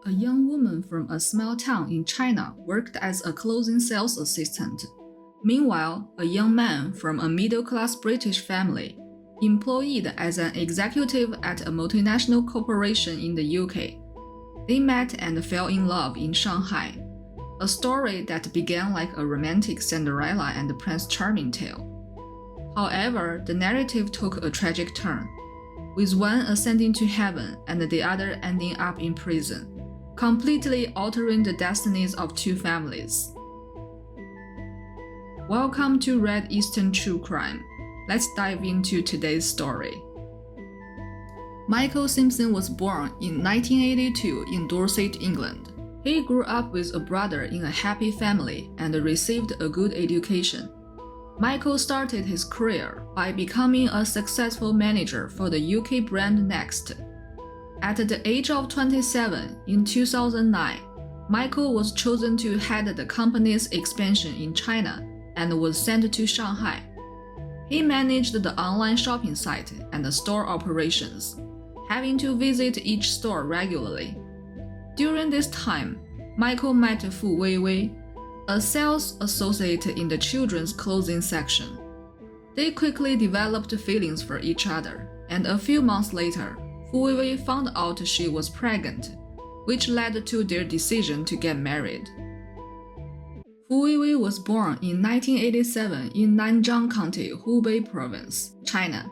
A young woman from a small town in China worked as a clothing sales assistant. Meanwhile, a young man from a middle-class British family, employed as an executive at a multinational corporation in the UK. They met and fell in love in Shanghai, a story that began like a romantic Cinderella and Prince Charming tale. However, the narrative took a tragic turn, with one ascending to heaven and the other ending up in prison, completely altering the destinies of two families. Welcome to Red Eastern True Crime. Let's dive into today's story. Michael Simpson was born in 1982 in Dorset, England. He grew up with a brother in a happy family and received a good education. Michael started his career by becoming a successful manager for the UK brand Next. At the age of 27 in 2009, Michael was chosen to head the company's expansion in China and was sent to Shanghai. He managed the online shopping site and the store operations, having to visit each store regularly. During this time, Michael met Fu Weiwei, a sales associate in the children's clothing section. They quickly developed feelings for each other, and a few months later, Fu Weiwei found out she was pregnant, which led to their decision to get married. Fu Weiwei was born in 1987 in Nanjing County, Hubei Province, China.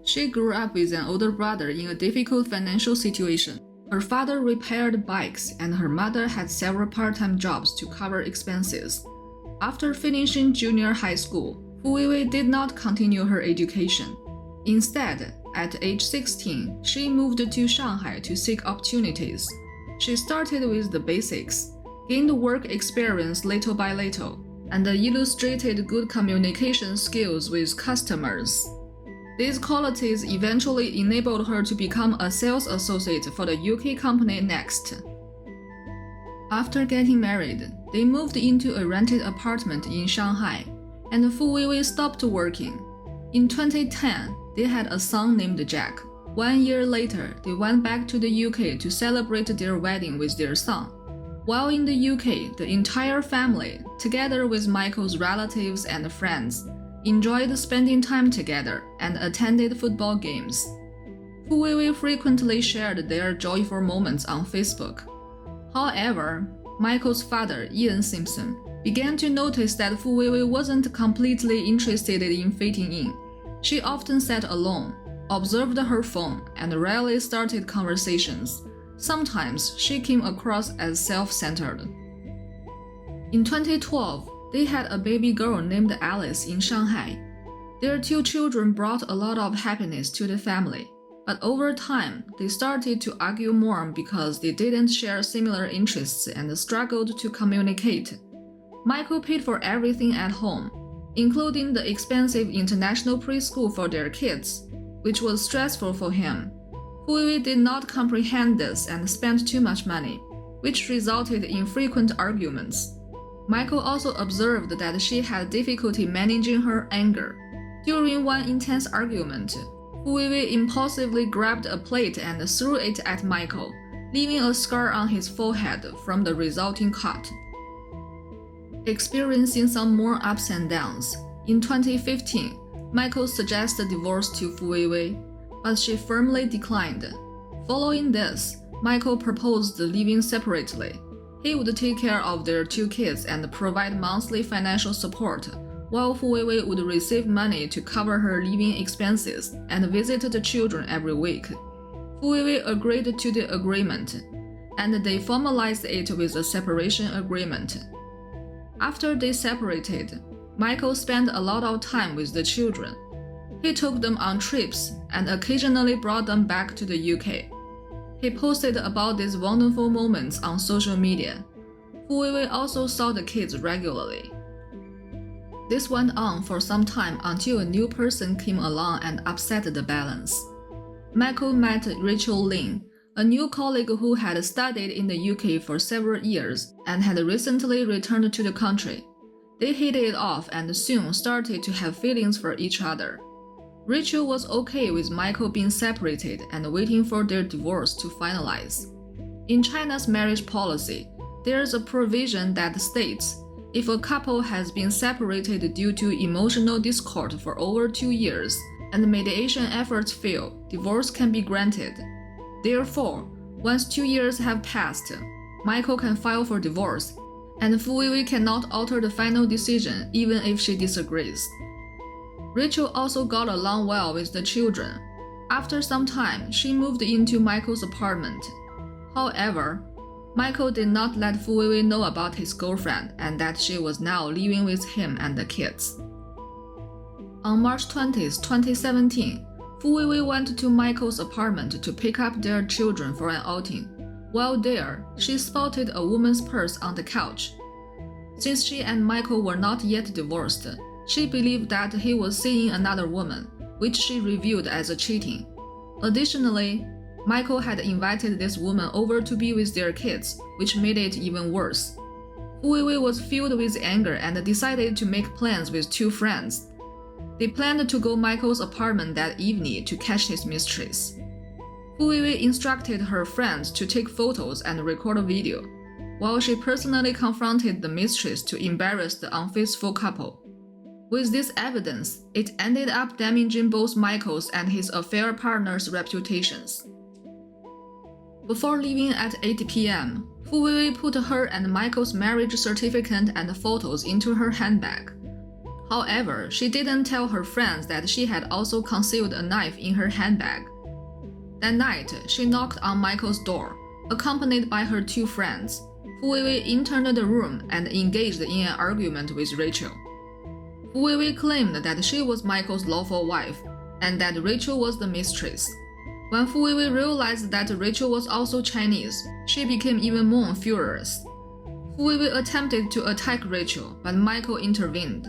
She grew up with an older brother in a difficult financial situation. Her father repaired bikes and her mother had several part-time jobs to cover expenses. After finishing junior high school, Fu Weiwei did not continue her education. Instead, at age 16, she moved to Shanghai to seek opportunities. She started with the basics, gained work experience little by little, and illustrated good communication skills with customers. These qualities eventually enabled her to become a sales associate for the UK company Next. After getting married, they moved into a rented apartment in Shanghai, and Fu Weiwei stopped working. In 2010, they had a son named Jack. 1 year later, they went back to the UK to celebrate their wedding with their son. While in the UK, the entire family, together with Michael's relatives and friends, enjoyed spending time together and attended football games. Fu Weiwei frequently shared their joyful moments on Facebook. However, Michael's father, Ian Simpson, began to notice that Fu Weiwei wasn't completely interested in fitting in. She often sat alone, observed her phone, and rarely started conversations. Sometimes she came across as self-centered. In 2012, they had a baby girl named Alice in Shanghai. Their two children brought a lot of happiness to the family, but over time, they started to argue more because they didn't share similar interests and struggled to communicate. Michael paid for everything at home, including the expensive international preschool for their kids, which was stressful for him. Fu Weiwei did not comprehend this and spent too much money, which resulted in frequent arguments. Michael also observed that she had difficulty managing her anger. During one intense argument, Fu Weiwei impulsively grabbed a plate and threw it at Michael, leaving a scar on his forehead from the resulting cut. Experiencing some more ups and downs, in 2015, Michael suggested divorce to Fu Weiwei, but she firmly declined. Following this, Michael proposed living separately. He would take care of their two kids and provide monthly financial support, while Fu Weiwei would receive money to cover her living expenses and visit the children every week. Fu Weiwei agreed to the agreement, and they formalized it with a separation agreement. After they separated, Michael spent a lot of time with the children. He took them on trips and occasionally brought them back to the UK. He posted about these wonderful moments on social media. Fu Weiwei also saw the kids regularly. This went on for some time until a new person came along and upset the balance. Michael met Rachel Lin, a new colleague who had studied in the UK for several years and had recently returned to the country. They hit it off and soon started to have feelings for each other. Rachel was okay with Michael being separated and waiting for their divorce to finalize. In China's marriage policy, there is a provision that states if a couple has been separated due to emotional discord for over 2 years and mediation efforts fail, divorce can be granted. Therefore, once 2 years have passed, Michael can file for divorce, and Fu Weiwei cannot alter the final decision even if she disagrees. Rachel also got along well with the children. After some time, she moved into Michael's apartment. However, Michael did not let Fu Weiwei know about his girlfriend and that she was now living with him and the kids. On March 20, 2017, Fu Weiwei went to Michael's apartment to pick up their children for an outing. While there, she spotted a woman's purse on the couch. Since she and Michael were not yet divorced, she believed that he was seeing another woman, which she reviewed as cheating. Additionally, Michael had invited this woman over to be with their kids, which made it even worse. Fu Weiwei was filled with anger and decided to make plans with 2 friends. They planned to go to Michael's apartment that evening to catch his mistress. Fu Weiwei instructed her friends to take photos and record a video, while she personally confronted the mistress to embarrass the unfaithful couple. With this evidence, it ended up damaging both Michael's and his affair partner's reputations. Before leaving at 8 p.m., Fu Weiwei put her and Michael's marriage certificate and photos into her handbag. However, she didn't tell her friends that she had also concealed a knife in her handbag. That night, she knocked on Michael's door, accompanied by her 2 friends. Fu Weiwei entered the room and engaged in an argument with Rachel. Fu Weiwei claimed that she was Michael's lawful wife and that Rachel was the mistress. When Fu Weiwei realized that Rachel was also Chinese, she became even more furious. Fu Weiwei attempted to attack Rachel, but Michael intervened.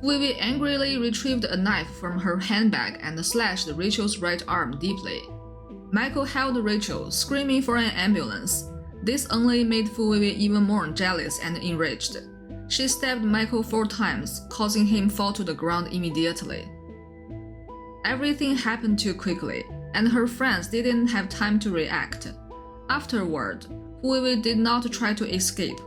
Fu Weiwei angrily retrieved a knife from her handbag and slashed Rachel's right arm deeply. Michael held Rachel, screaming for an ambulance. This only made Fu Weiwei even more jealous and enraged. She stabbed Michael 4 times, causing him fall to the ground immediately. Everything happened too quickly, and her friends didn't have time to react. Afterward, Fu Weiwei did not try to escape.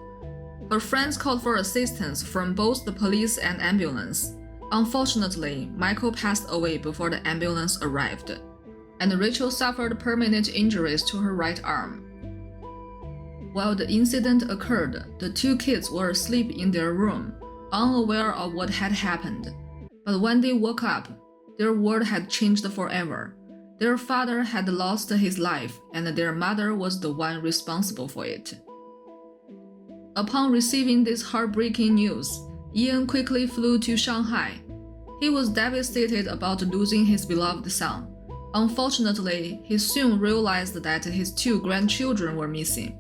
Her friends called for assistance from both the police and ambulance. Unfortunately, Michael passed away before the ambulance arrived, and Rachel suffered permanent injuries to her right arm. While the incident occurred, the 2 kids were asleep in their room, unaware of what had happened. But when they woke up, their world had changed forever. Their father had lost his life, and their mother was the one responsible for it. Upon receiving this heartbreaking news, Ian quickly flew to Shanghai. He was devastated about losing his beloved son. Unfortunately, he soon realized that his 2 grandchildren were missing.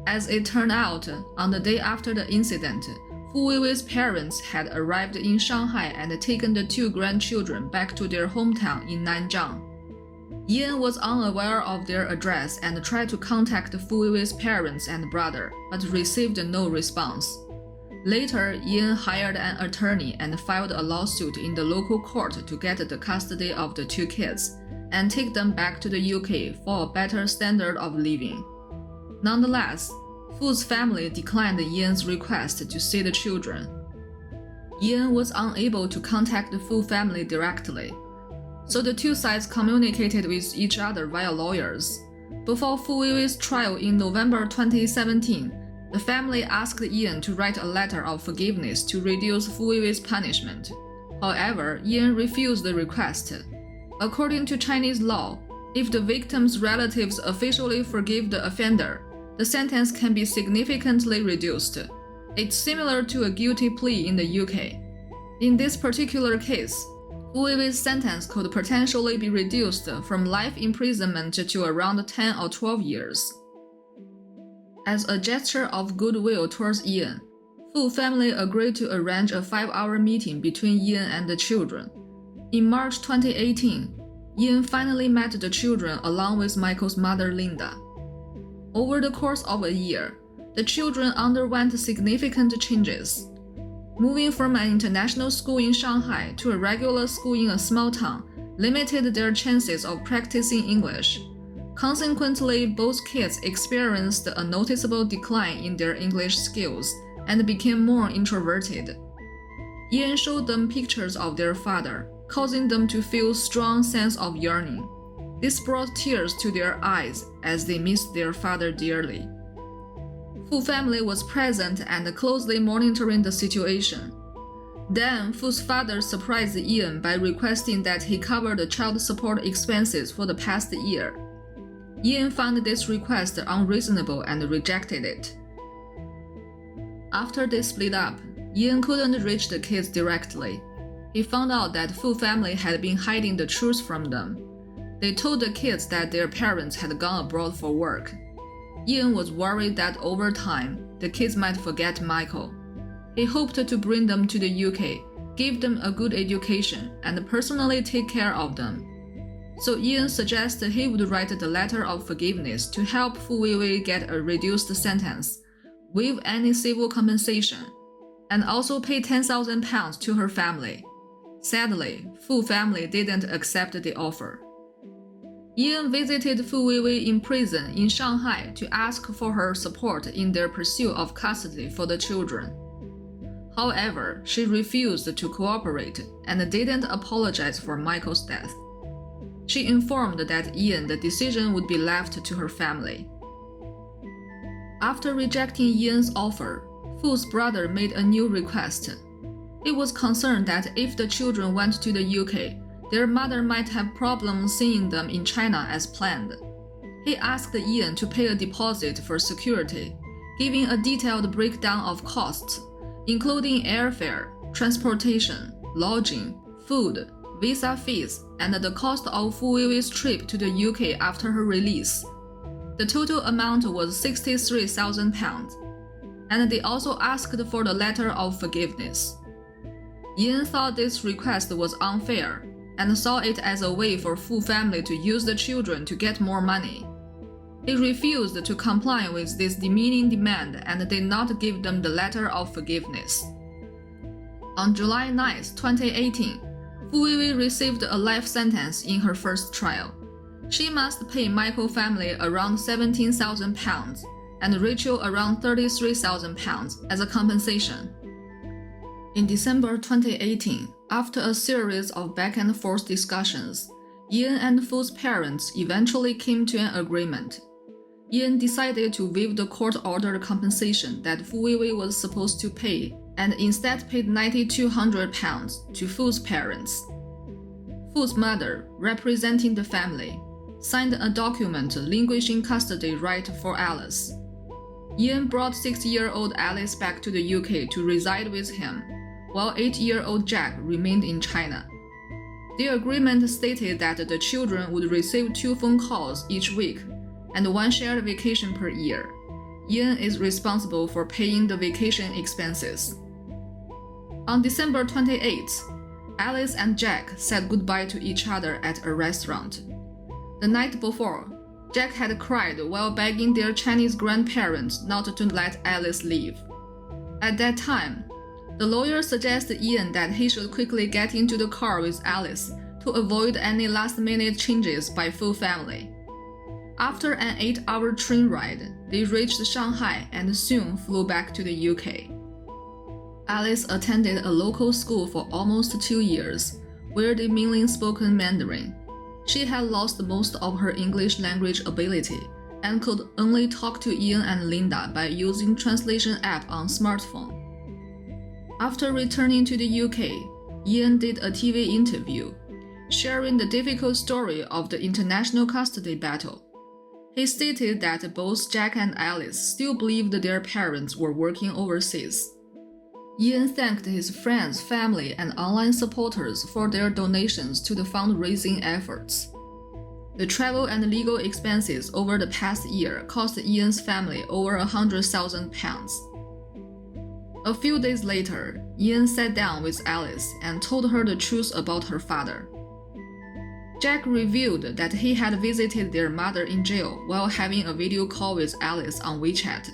As it turned out, on the day after the incident, Fu Weiwei's parents had arrived in Shanghai and taken the 2 grandchildren back to their hometown in Nanjing. Ian was unaware of their address and tried to contact Fu Weiwei's parents and brother, but received no response. Later, Ian hired an attorney and filed a lawsuit in the local court to get the custody of the 2 kids and take them back to the UK for a better standard of living. Nonetheless, Fu's family declined Ian's request to see the children. Ian was unable to contact the Fu family directly, so the 2 sides communicated with each other via lawyers. Before Fu Weiwei's trial in November 2017, the family asked Ian to write a letter of forgiveness to reduce Fu Weiwei's punishment. However, Ian refused the request. According to Chinese law, if the victim's relatives officially forgive the offender, the sentence can be significantly reduced. It's similar to a guilty plea in the UK. In this particular case, Fu Weiwei's sentence could potentially be reduced from life imprisonment to around 10 or 12 years. As a gesture of goodwill towards Ian, Fu family agreed to arrange a 5-hour meeting between Ian and the children. In March 2018, Ian finally met the children along with Michael's mother Linda. Over the course of a year, the children underwent significant changes. Moving from an international school in Shanghai to a regular school in a small town limited their chances of practicing English. Consequently, both kids experienced a noticeable decline in their English skills and became more introverted. Ian showed them pictures of their father, causing them to feel a strong sense of yearning. This brought tears to their eyes as they missed their father dearly. Fu family was present and closely monitoring the situation. Then, Fu's father surprised Ian by requesting that he cover the child support expenses for the past year. Ian found this request unreasonable and rejected it. After they split up, Ian couldn't reach the kids directly. He found out that Fu family had been hiding the truth from them. They told the kids that their parents had gone abroad for work. Ian was worried that over time, the kids might forget Michael. He hoped to bring them to the UK, give them a good education, and personally take care of them. So Ian suggested he would write the letter of forgiveness to help Fu Weiwei get a reduced sentence, waive any civil compensation, and also pay £10,000 to her family. Sadly, Fu family didn't accept the offer. Ian visited Fu Weiwei in prison in Shanghai to ask for her support in their pursuit of custody for the children. However, she refused to cooperate and didn't apologize for Michael's death. She informed that Ian the decision would be left to her family. After rejecting Ian's offer, Fu's brother made a new request. He was concerned that if the children went to the UK, their mother might have problems seeing them in China as planned. He asked Ian to pay a deposit for security, giving a detailed breakdown of costs, including airfare, transportation, lodging, food, visa fees, and the cost of Fu Weiwei's trip to the UK after her release. The total amount was £63,000, and they also asked for the letter of forgiveness. Ian thought this request was unfair and saw it as a way for Fu family to use the children to get more money. He refused to comply with this demeaning demand and did not give them the letter of forgiveness. On July 9, 2018, Fu Weiwei received a life sentence in her first trial. She must pay Michael family around £17,000 and Rachel around £33,000 as a compensation. In December 2018, after a series of back-and-forth discussions, Ian and Fu's parents eventually came to an agreement. Ian decided to waive the court-ordered compensation that Fu Weiwei was supposed to pay and instead paid £9,200 to Fu's parents. Fu's mother, representing the family, signed a document relinquishing custody right for Alice. Ian brought 6-year-old Alice back to the UK to reside with him, while 8-year-old Jack remained in China. The agreement stated that the children would receive 2 phone calls each week and 1 shared vacation per year. Ian is responsible for paying the vacation expenses. On December 28th, Alice and Jack said goodbye to each other at a restaurant. The night before, Jack had cried while begging their Chinese grandparents not to let Alice leave. At that time, the lawyer suggested Ian that he should quickly get into the car with Alice to avoid any last-minute changes by Fu family. After an 8-hour train ride, they reached Shanghai and soon flew back to the UK. Alice attended a local school for almost 2 years, where they mainly spoke Mandarin. She had lost most of her English language ability and could only talk to Ian and Linda by using translation app on smartphone. After returning to the UK, Ian did a TV interview, sharing the difficult story of the international custody battle. He stated that both Jack and Alice still believed their parents were working overseas. Ian thanked his friends, family, and online supporters for their donations to the fundraising efforts. The travel and legal expenses over the past year cost Ian's family over £100,000. A few days later, Ian sat down with Alice and told her the truth about her father. Jack revealed that he had visited their mother in jail while having a video call with Alice on WeChat.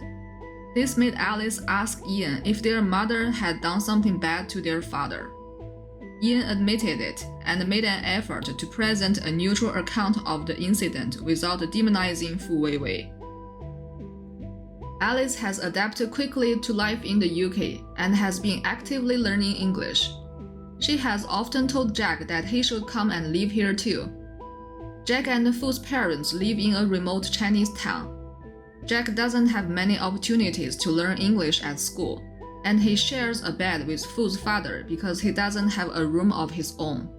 This made Alice ask Ian if their mother had done something bad to their father. Ian admitted it and made an effort to present a neutral account of the incident without demonizing Fu Weiwei. Alice has adapted quickly to life in the UK and has been actively learning English. She has often told Jack that he should come and live here too. Jack and Fu's parents live in a remote Chinese town. Jack doesn't have many opportunities to learn English at school, and he shares a bed with Fu's father because he doesn't have a room of his own.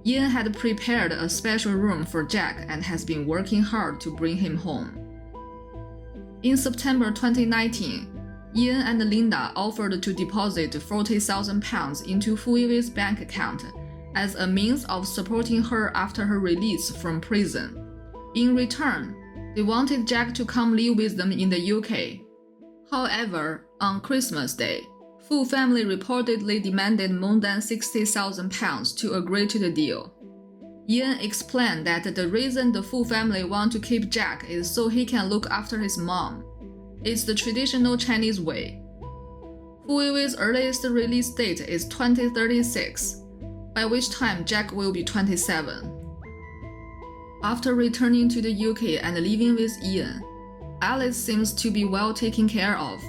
Ian had prepared a special room for Jack and has been working hard to bring him home. In September 2019, Ian and Linda offered to deposit £40,000 into Fu Weiwei's bank account as a means of supporting her after her release from prison. In return, they wanted Jack to come live with them in the UK. However, on Christmas Day, Fu family reportedly demanded more than £60,000 to agree to the deal. Ian explained that the reason the Fu family want to keep Jack is so he can look after his mom. It's the traditional Chinese way. Fu Weiwei's earliest release date is 2036, by which time Jack will be 27. After returning to the UK and living with Ian, Alice seems to be well taken care of.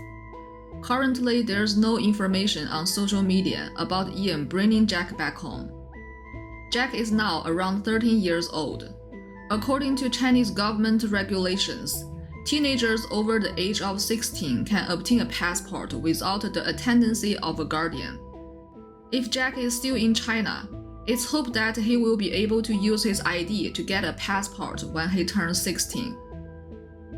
Currently, there's no information on social media about Ian bringing Jack back home. Jack is now around 13 years old. According to Chinese government regulations, teenagers over the age of 16 can obtain a passport without the attendance of a guardian. If Jack is still in China, it's hoped that he will be able to use his ID to get a passport when he turns 16.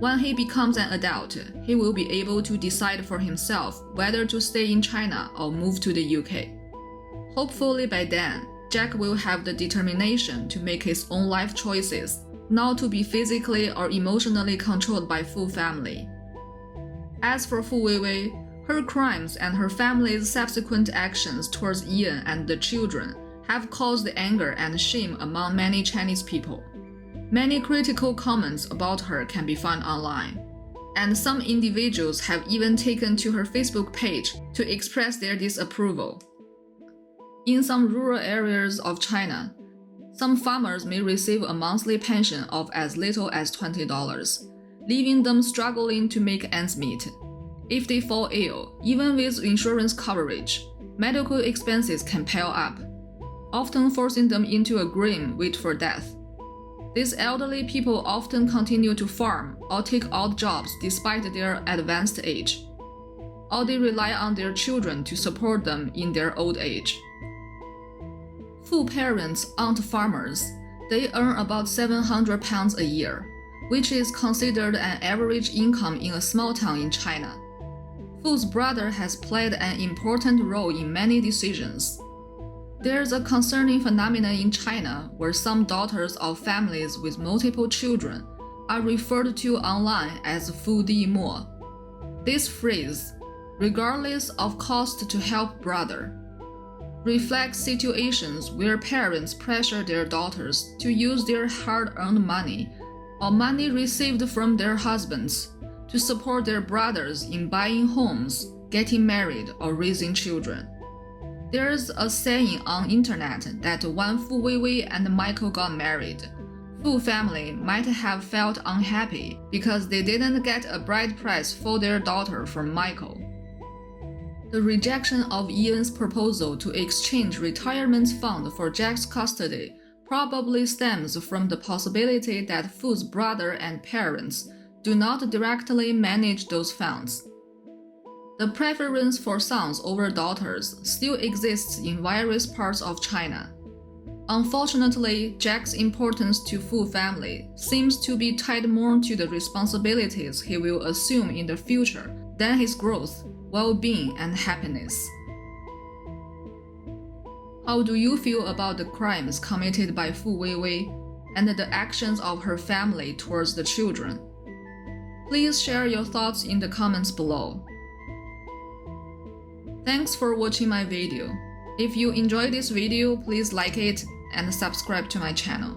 When he becomes an adult, he will be able to decide for himself whether to stay in China or move to the UK. Hopefully by then, Jack will have the determination to make his own life choices, not to be physically or emotionally controlled by Fu family. As for Fu Weiwei, her crimes and her family's subsequent actions towards Ian and the children have caused anger and shame among many Chinese people. Many critical comments about her can be found online, and some individuals have even taken to her Facebook page to express their disapproval. In some rural areas of China, some farmers may receive a monthly pension of as little as $20, leaving them struggling to make ends meet. If they fall ill, even with insurance coverage, medical expenses can pile up, often forcing them into a grim wait for death. These elderly people often continue to farm or take odd jobs despite their advanced age, or they rely on their children to support them in their old age. Fu parents aren't farmers. They earn about £700 a year, which is considered an average income in a small town in China. Fu's brother has played an important role in many decisions. There's a concerning phenomenon in China where some daughters of families with multiple children are referred to online as Fu Di Mo. This phrase, regardless of cost to help brother, reflects situations where parents pressure their daughters to use their hard-earned money or money received from their husbands to support their brothers in buying homes, getting married, or raising children. There's a saying on internet that when Fu Weiwei and Michael got married, Fu family might have felt unhappy because they didn't get a bride price for their daughter from Michael. The rejection of Ian's proposal to exchange retirement fund for Jack's custody probably stems from the possibility that Fu's brother and parents do not directly manage those funds. The preference for sons over daughters still exists in various parts of China. Unfortunately, Jack's importance to Fu family seems to be tied more to the responsibilities he will assume in the future than his growth, well-being, and happiness. How do you feel about the crimes committed by Fu Weiwei and the actions of her family towards the children? Please share your thoughts in the comments below. Thanks for watching my video. If you enjoyed this video, please like it and subscribe to my channel.